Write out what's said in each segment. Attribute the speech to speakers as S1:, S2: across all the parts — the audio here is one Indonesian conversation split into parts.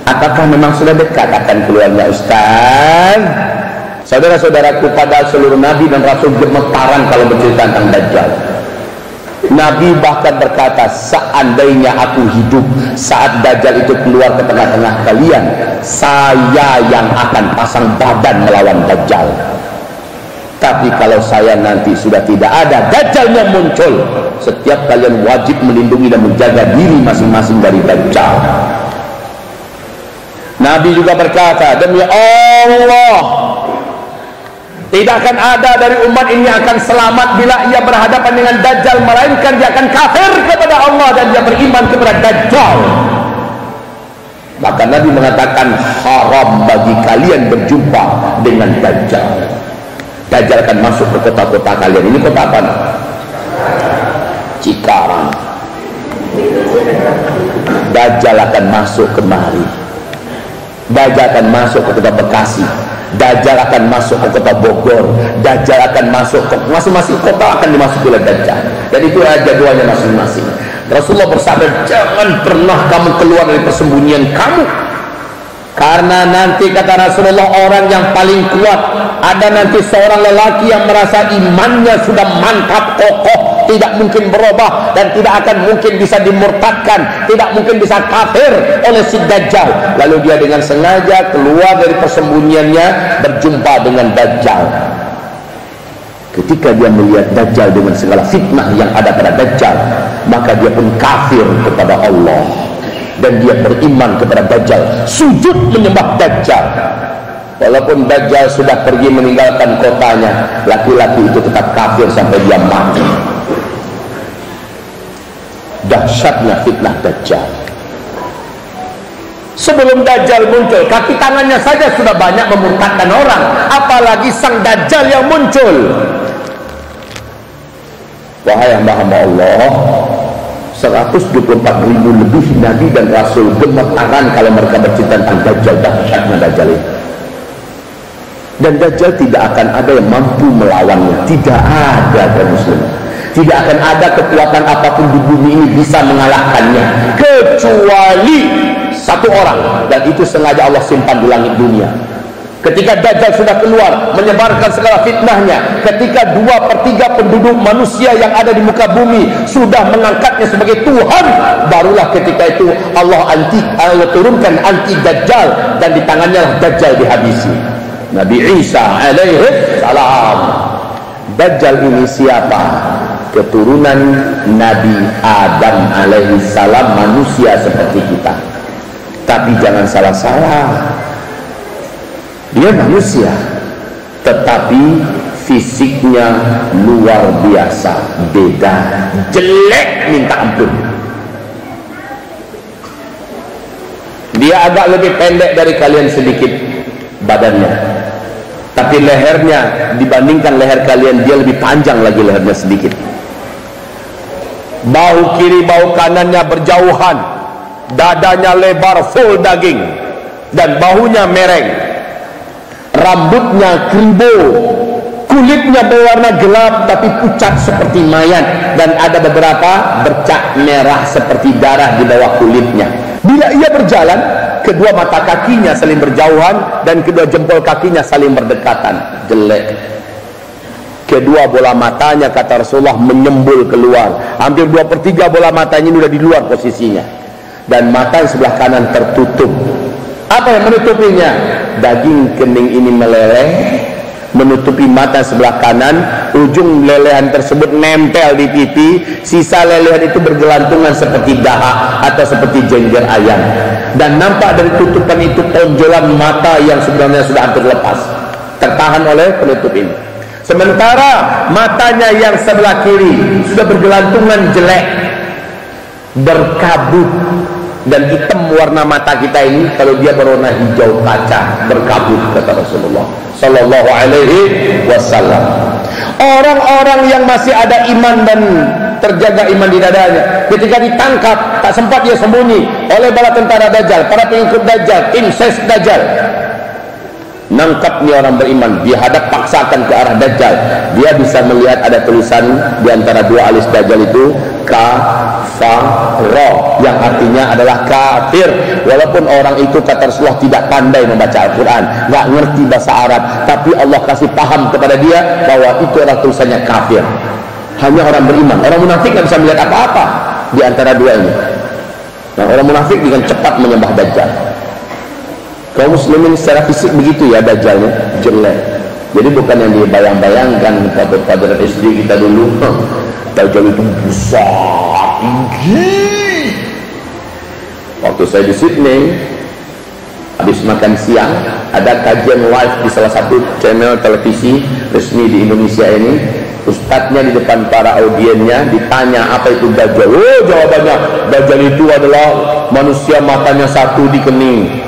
S1: Apakah memang sudah dekat akan keluarnya Ustaz? Saudara-saudaraku, pada seluruh Nabi dan Rasul gemetaran kalau bercerita tentang Dajjal. Nabi bahkan berkata, seandainya aku hidup saat Dajjal itu keluar ke tengah-tengah kalian, saya yang akan pasang badan melawan Dajjal. Tapi kalau saya nanti sudah tidak ada, Dajjalnya muncul, setiap kalian wajib melindungi dan menjaga diri masing-masing dari Dajjal. Nabi juga berkata, demi Allah, tidak akan ada dari umat ini akan selamat bila ia berhadapan dengan Dajjal, melainkan dia akan kafir kepada Allah dan dia beriman kepada Dajjal. Maka Nabi mengatakan, haram bagi kalian berjumpa dengan Dajjal. Dajjal akan masuk ke kota-kota kalian. Ini kota apa? Cikarang. Dajjal akan masuk kemari. Dajjal akan masuk ke kota Bekasi. Dajjal akan masuk ke kota Bogor. Dajjal akan masuk ke masing-masing kota akan dimasuki oleh Dajjal. Dan itu jadwalnya masing-masing. Rasulullah bersabda, jangan pernah kamu keluar dari persembunyian kamu, karena nanti kata Rasulullah, orang yang paling kuat ada nanti seorang lelaki yang merasa imannya sudah mantap, kokoh, tidak mungkin berubah dan tidak akan mungkin bisa dimurtadkan, tidak mungkin bisa kafir oleh si Dajjal. Lalu dia dengan sengaja keluar dari persembunyiannya, berjumpa dengan Dajjal. Ketika dia melihat Dajjal dengan segala fitnah yang ada pada Dajjal, maka dia pun kafir kepada Allah dan dia beriman kepada Dajjal, sujud menyembah Dajjal. Walaupun Dajjal sudah pergi meninggalkan kotanya, laki-laki itu tetap kafir sampai dia mati. Dahsyatnya fitnah Dajjal. Sebelum Dajjal muncul, kaki tangannya saja sudah banyak memurtadkan orang, apalagi sang Dajjal yang muncul. Wahai hamba-hamba Allah, 124.000 lebih Nabi dan Rasul gemetaran kalau mereka bercerita tentang Dajjal, dahsyatnya Dajjal itu. Dan Dajjal tidak akan ada yang mampu melawannya. Tidak ada, kaum muslim. Tidak akan ada kekuatan apapun di bumi ini bisa mengalahkannya, kecuali satu orang, dan itu sengaja Allah simpan di langit dunia. Ketika Dajjal sudah keluar menyebarkan segala fitnahnya, ketika 2/3 penduduk manusia yang ada di muka bumi sudah mengangkatnya sebagai Tuhan, barulah ketika itu Allah turunkan anti Dajjal, dan di tangannya lah Dajjal dihabisi. Nabi Isa alaihi salam. Dajjal ini siapa? Keturunan Nabi Adam alaihi salam, manusia seperti kita. Tapi jangan salah-salah, dia manusia, tetapi fisiknya luar biasa, beda, jelek minta ampun. Dia agak lebih pendek dari kalian sedikit badannya, tapi lehernya dibandingkan leher kalian, dia lebih panjang lagi lehernya sedikit. Bahu kiri bahu kanannya berjauhan, dadanya lebar full daging, dan bahunya mereng. Rambutnya kribo, kulitnya berwarna gelap tapi pucat seperti mayat, dan ada beberapa bercak merah seperti darah di bawah kulitnya. Bila ia berjalan, kedua mata kakinya saling berjauhan dan kedua jempol kakinya saling berdekatan. Jelek. Kedua bola matanya, kata Rasulullah, menyembul keluar. Hampir 2/3 bola matanya ini sudah di luar posisinya, dan mata yang sebelah kanan tertutup. Apa yang menutupinya? Daging kening ini meleleh menutupi mata sebelah kanan, ujung lelehan tersebut nempel di pipi, sisa lelehan itu bergelantungan seperti dahak atau seperti jengger ayam, dan nampak dari tutupan itu tonjolan mata yang sebenarnya sudah hampir lepas, tertahan oleh penutup ini. Sementara matanya yang sebelah kiri sudah bergelantungan jelek, berkabut, dan hitam warna mata kita ini kalau dia berwarna hijau kaca, berkabut, kata Rasulullah sallallahu alaihi wasallam. Orang-orang yang masih ada iman dan terjaga iman di dadanya, ketika ditangkap tak sempat dia sembunyi oleh bala tentara Dajjal, para pengikut Dajjal, tim ses Dajjal. Nangkap nih orang beriman, dihadap paksakan ke arah Dajjal. Dia bisa melihat ada tulisan di antara dua alis Dajjal itu, kafara, yang artinya adalah kafir. Walaupun orang itu kata Rasulullah tidak pandai membaca Al-Quran, nggak ngerti bahasa Arab, tapi Allah kasih paham kepada dia bahwa itu adalah tulisannya kafir. Hanya orang beriman. Orang munafik nggak bisa melihat apa-apa di antara dua ini. Nah, orang munafik dengan cepat menyembah Dajjal. Kaum muslimin secara fisik begitu ya, Dajjalnya jelek. Jadi bukan yang dibayang-bayangkan pada SD kita dulu. Dajjal itu besar, tinggi. Waktu saya di Sydney, habis makan siang, ada kajian live di salah satu channel televisi resmi di Indonesia ini. Ustadznya di depan para audiennya ditanya apa itu Dajjal. Oh, jawabannya, Dajjal itu adalah manusia matanya satu di kening.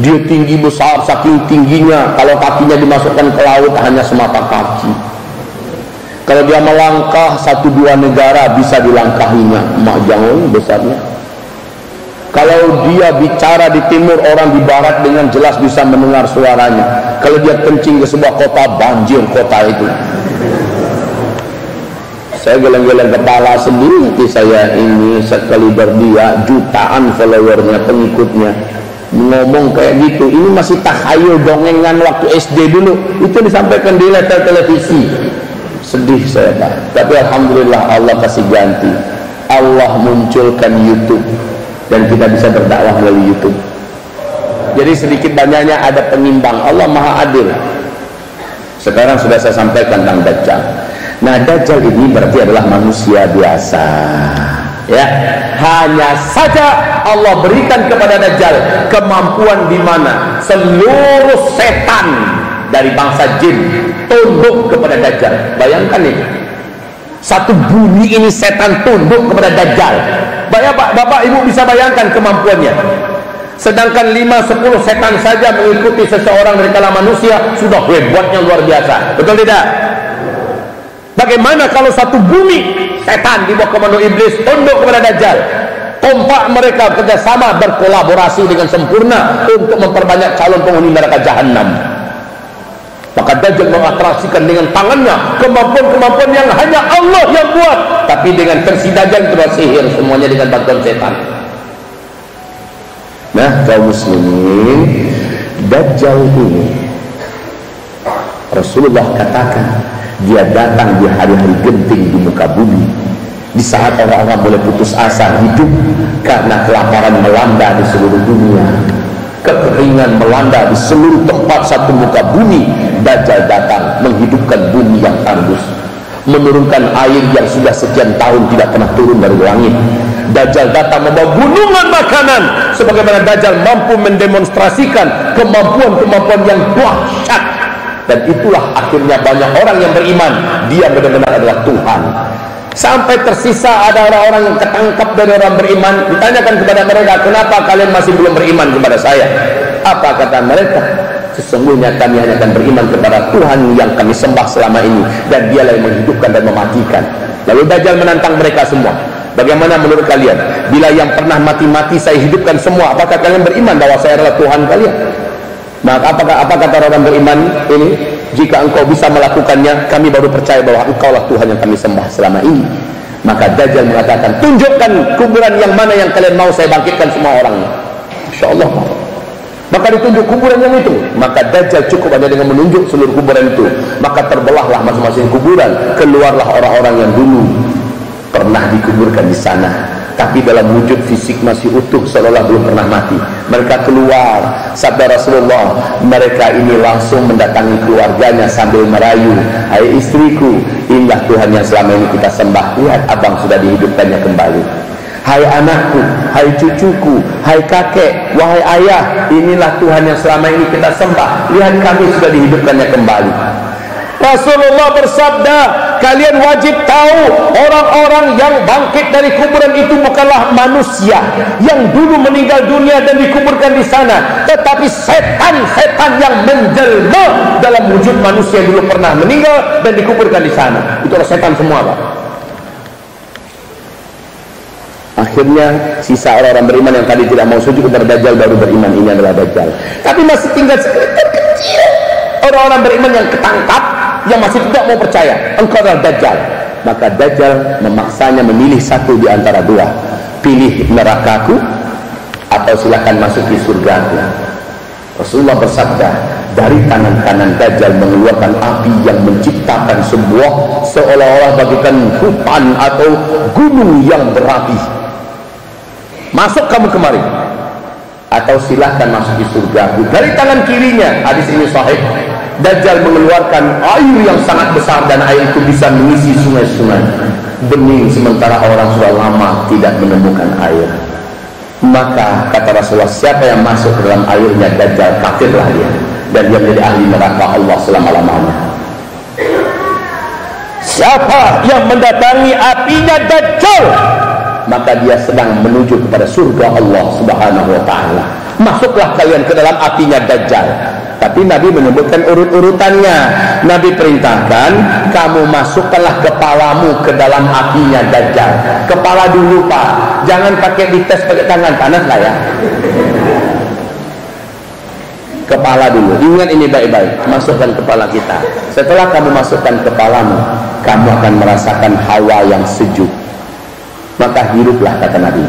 S1: Dia tinggi besar, saking tingginya kalau kakinya dimasukkan ke laut hanya semata kaki. Kalau dia melangkah 1-2 negara bisa dilangkahinya, jangan besarnya. Kalau dia bicara di timur, orang di barat dengan jelas bisa mendengar suaranya. Kalau dia kencing ke sebuah kota, banjir kota itu. Saya geleng-geleng kepala sendiri, saya ini sekali berdia jutaan followernya, pengikutnya, ngomong kayak gitu. Ini masih takhayul dongengan waktu SD dulu, itu disampaikan di letter televisi. Sedih saya Pak, tapi alhamdulillah Allah kasih ganti. Allah munculkan YouTube dan kita bisa berdakwah melalui YouTube. Jadi sedikit banyaknya ada penyimbang. Allah Maha Adil. Sekarang sudah saya sampaikan tentang Dajjal. Nah, Dajjal ini berarti adalah manusia biasa. Ya, hanya saja Allah berikan kepada Dajjal kemampuan di mana seluruh setan dari bangsa jin tunduk kepada Dajjal. Bayangkan ini, satu bumi ini setan tunduk kepada Dajjal. Bapak ibu bisa bayangkan kemampuannya. Sedangkan 5-10 setan saja mengikuti seseorang dari kalangan manusia sudah hebatnya luar biasa. Betul tidak? Bagaimana kalau satu bumi setan di bawah komando iblis tunduk kepada Dajjal? Kompak mereka kerjasama berkolaborasi dengan sempurna untuk memperbanyak calon penghuni neraka jahanam. Maka Dajjal mengatraksikan dengan tangannya kemampuan-kemampuan yang hanya Allah yang buat. Tapi dengan versi Dajjal itu sihir semuanya dengan bantuan setan. Nah, kaum muslimin, Dajjal ini Rasulullah katakan dia datang di hari-hari genting di muka bumi, di saat orang-orang boleh putus asa hidup karena kelaparan melanda di seluruh dunia, kekeringan melanda di seluruh tempat satu muka bumi. Dajjal datang menghidupkan bumi yang tandus, menurunkan air yang sudah sekian tahun tidak pernah turun dari langit. Dajjal datang membawa gunungan makanan, sebagaimana Dajjal mampu mendemonstrasikan kemampuan-kemampuan yang dahsyat. Dan itulah akhirnya banyak orang yang beriman dia benar-benar adalah Tuhan. Sampai tersisa ada orang-orang yang ketangkap dari orang beriman, ditanyakan kepada mereka, kenapa kalian masih belum beriman kepada saya? Apa kata mereka? Sesungguhnya kami hanya akan beriman kepada Tuhan yang kami sembah selama ini, dan dialah yang menghidupkan dan mematikan. Lalu Dajjal menantang mereka semua, bagaimana menurut kalian? Bila yang pernah mati-mati saya hidupkan semua, apakah kalian beriman bahwa saya adalah Tuhan kalian? Maka apa kata orang beriman ini? Jika engkau bisa melakukannya, kami baru percaya bahwa engkaulah Tuhan yang kami sembah selama ini. Maka Dajjal mengatakan, tunjukkan kuburan yang mana yang kalian mau saya bangkitkan semua orangnya. Insya Allah. Maka ditunjuk kuburan yang itu. Maka Dajjal cukup hanya dengan menunjuk seluruh kuburan itu. Maka terbelahlah masing-masing kuburan. Keluarlah orang-orang yang dulu pernah dikuburkan di sana, tapi dalam wujud fisik masih utuh, seolah belum pernah mati. Mereka keluar, sabda Rasulullah, mereka ini langsung mendatangi keluarganya sambil merayu, hai istriku, inilah Tuhan yang selama ini kita sembah, lihat abang sudah dihidupkannya kembali. Hai anakku, hai cucuku, hai kakek, wahai ayah, inilah Tuhan yang selama ini kita sembah, lihat kami sudah dihidupkannya kembali. Rasulullah bersabda, kalian wajib tahu orang-orang yang bangkit dari kuburan itu bukanlah manusia yang dulu meninggal dunia dan dikuburkan di sana, tetapi setan-setan yang menjelma dalam wujud manusia yang dulu pernah meninggal dan dikuburkan di sana. Itulah setan semua, Pak. Akhirnya sisa orang-orang beriman yang tadi tidak mau sujud kepada Dajjal baru beriman ini adalah Dajjal. Tapi masih tinggal sekelintir kecil orang-orang beriman yang ketangkap, yang masih tidak mau percaya engkau adalah Dajjal. maka Dajjal memaksanya memilih satu di antara dua. Pilih nerakaku atau silakan masuki surgaku. Rasulullah bersabda, dari tangan kanan Dajjal mengeluarkan api yang menciptakan sebuah seolah-olah bagaikan hutan atau gunung yang berapi. Masuk kamu kemari, atau silahkan masuki surgaku. Dari tangan kirinya, hadis ini sahih, Dajjal mengeluarkan air yang sangat besar, dan air itu bisa mengisi sungai-sungai bening, sementara orang sudah lama tidak menemukan air. Maka kata Rasulullah, siapa yang masuk ke dalam airnya Dajjal, kafirlah dia, dan dia menjadi ahli neraka Allah selama-lamanya. Siapa yang mendatangi apinya Dajjal, maka dia sedang menuju kepada surga Allah Subhanahu wa ta'ala. Masuklah kalian ke dalam apinya Dajjal. Tapi Nabi menyebutkan urut-urutannya. Nabi perintahkan, kamu masukkanlah kepalamu ke dalam apinya Dajjal. Kepala dulu Pak, jangan pakai dites pakai tangan, panas lah ya. Kepala dulu, ingat ini baik-baik. Masukkan kepala kita. Setelah kamu masukkan kepalamu, kamu akan merasakan hawa yang sejuk. Maka hiruplah, kata Nabi.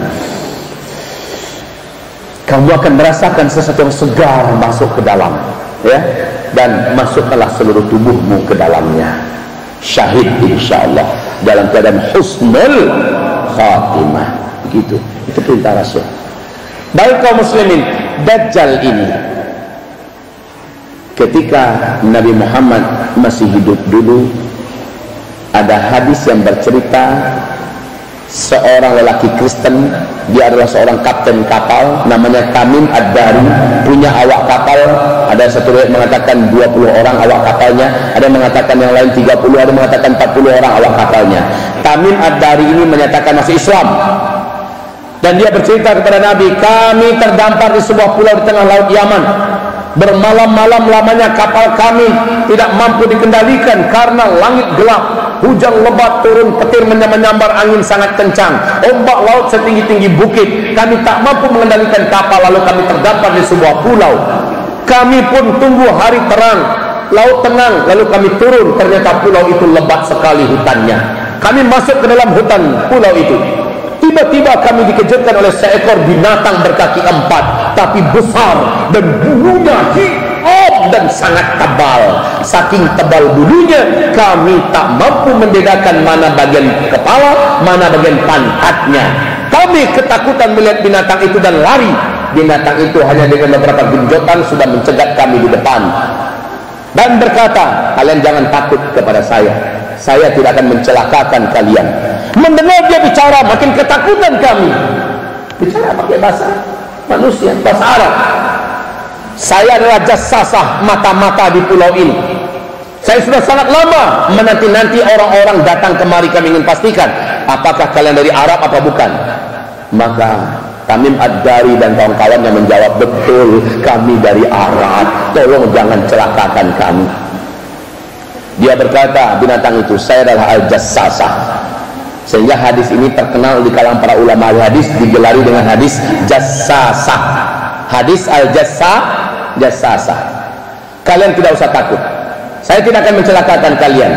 S1: Kamu akan merasakan sesuatu yang segar masuk ke dalam, ya, dan masukkanlah seluruh tubuhmu ke dalamnya. Syahid insyaallah dalam keadaan husnul khatimah. Begitu. Itu perintah Rasul. Baik kaum muslimin, Dajjal ini ketika Nabi Muhammad masih hidup dulu, ada hadis yang bercerita seorang lelaki Kristen, dia adalah seorang kapten kapal, namanya Tamim Ad-Dari, punya awak kapal. Ada satu riwayat mengatakan 20 orang awak kapalnya, ada yang mengatakan yang lain 30, ada yang mengatakan 40 orang awak kapalnya. Tamim Ad-Dari ini menyatakan masuk Islam, dan dia bercerita kepada Nabi, kami terdampar di sebuah pulau di tengah laut Yaman. Bermalam-malam lamanya kapal kami tidak mampu dikendalikan karena langit gelap, hujan lebat turun, petir menyambar angin sangat kencang, ombak laut setinggi-tinggi bukit. Kami tak mampu mengendalikan kapal, lalu kami terdampar di sebuah pulau. Kami pun tunggu hari terang, laut tenang, lalu kami turun. Ternyata pulau itu lebat sekali hutannya. Kami masuk ke dalam hutan pulau itu. Tiba-tiba kami dikejutkan oleh seekor binatang berkaki 4, tapi besar, dan bulunya hitam dan sangat tebal. Saking tebal bulunya, kami tak mampu membedakan mana bagian kepala, mana bagian pantatnya. Kami ketakutan melihat binatang itu dan lari. Binatang itu hanya dengan beberapa genjotan sudah mencegat kami di depan, dan berkata, kalian jangan takut kepada saya tidak akan mencelakakan kalian. Mendengar dia bicara, makin ketakutan kami. Bicara pakai bahasa manusia, bahasa Arab. Saya adalah jassasah, mata-mata di pulau ini. Saya sudah sangat lama menanti-nanti orang-orang datang kemari. Kami ingin pastikan apakah kalian dari Arab apa bukan. Maka Tamim Ad-Dari dan kawan-kawannya menjawab, betul, kami dari Arab, tolong jangan celakakan kami. Dia berkata, binatang itu, saya adalah Al-Jassasah. Sehingga hadis ini terkenal di kalangan para ulama hadis, digelari dengan hadis Jassasah. Hadis Al-Jassasah. Kalian tidak usah takut, saya tidak akan mencelakakan kalian.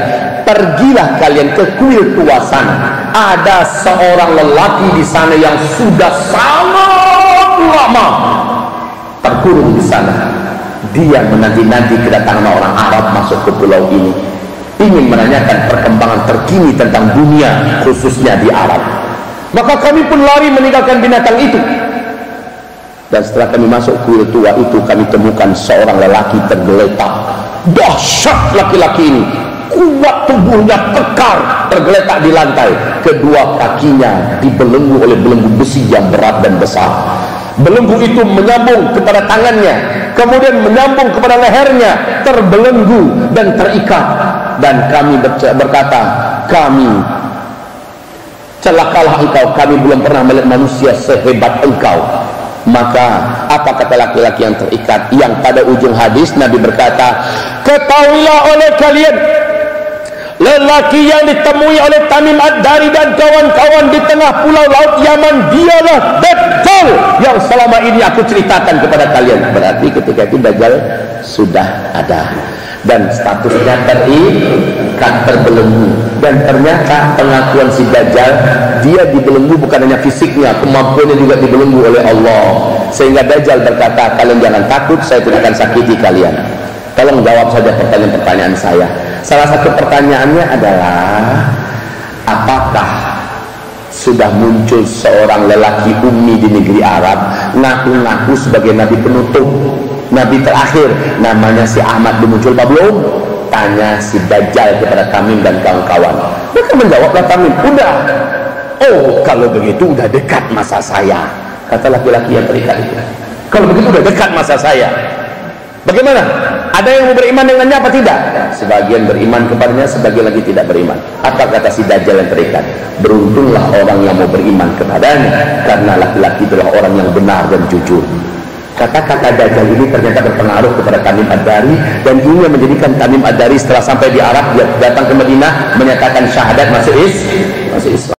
S1: Pergilah kalian ke kuil tua sana. Ada seorang lelaki di sana yang sudah sangat lama terkurung di sana. Dia menanti-nanti kedatangan orang Arab masuk ke pulau ini, ingin menanyakan perkembangan terkini tentang dunia, khususnya di Arab. Maka kami pun lari meninggalkan binatang itu. Dan setelah kami masuk kuil tua itu, kami temukan seorang lelaki tergeletak. Dahsyat laki-laki ini, kuat tubuhnya, kekar, tergeletak di lantai. Kedua kakinya dibelenggu oleh belenggu besi yang berat dan besar. Belenggu itu menyambung kepada tangannya, kemudian menyambung kepada lehernya, terbelenggu dan terikat. Dan kami berkata, kami, celakalah engkau, kami belum pernah melihat manusia sehebat engkau. Maka apa kata laki-laki yang terikat, yang pada ujung hadis Nabi berkata, ketahuilah oleh kalian, lelaki yang ditemui oleh Tamim Ad-Dari dan kawan-kawan di tengah pulau laut Yaman, dialah Dajjal yang selama ini aku ceritakan kepada kalian. Berarti ketika itu Dajjal sudah ada. dan statusnya terikat, terbelenggu. Dan ternyata pengakuan si Dajjal, dia dibelenggu bukan hanya fisiknya, kemampuannya juga dibelenggu oleh Allah. Sehingga Dajjal berkata, kalian jangan takut, saya tidak akan sakiti kalian. Tolong jawab saja pertanyaan-pertanyaan saya. Salah satu pertanyaannya adalah, apakah sudah muncul seorang lelaki ummi di negeri Arab ngaku-ngaku sebagai nabi penutup, nabi terakhir, namanya si Ahmad muncul apa belum? Tanya si Dajjal kepada Tamim dan kawan-kawan. Mereka menjawablah Tamim, udah. Oh, kalau begitu udah dekat masa saya, kata laki-laki yang terikat itu. Kalau begitu udah dekat masa saya. Bagaimana? Ada yang mau beriman dengannya apa tidak? Sebagian beriman kepadanya, sebagian lagi tidak beriman. Apa kata si Dajjal yang terikat? Beruntunglah orang yang mau beriman kepadanya, karena laki-laki itulah orang yang benar dan jujur. Kata-kata Dajjal ini ternyata berpengaruh kepada Tamim Ad-Dari, dan ini yang menjadikan Tamim Ad-Dari setelah sampai di Arab, dia datang ke Madinah menyatakan syahadat masuk Islam.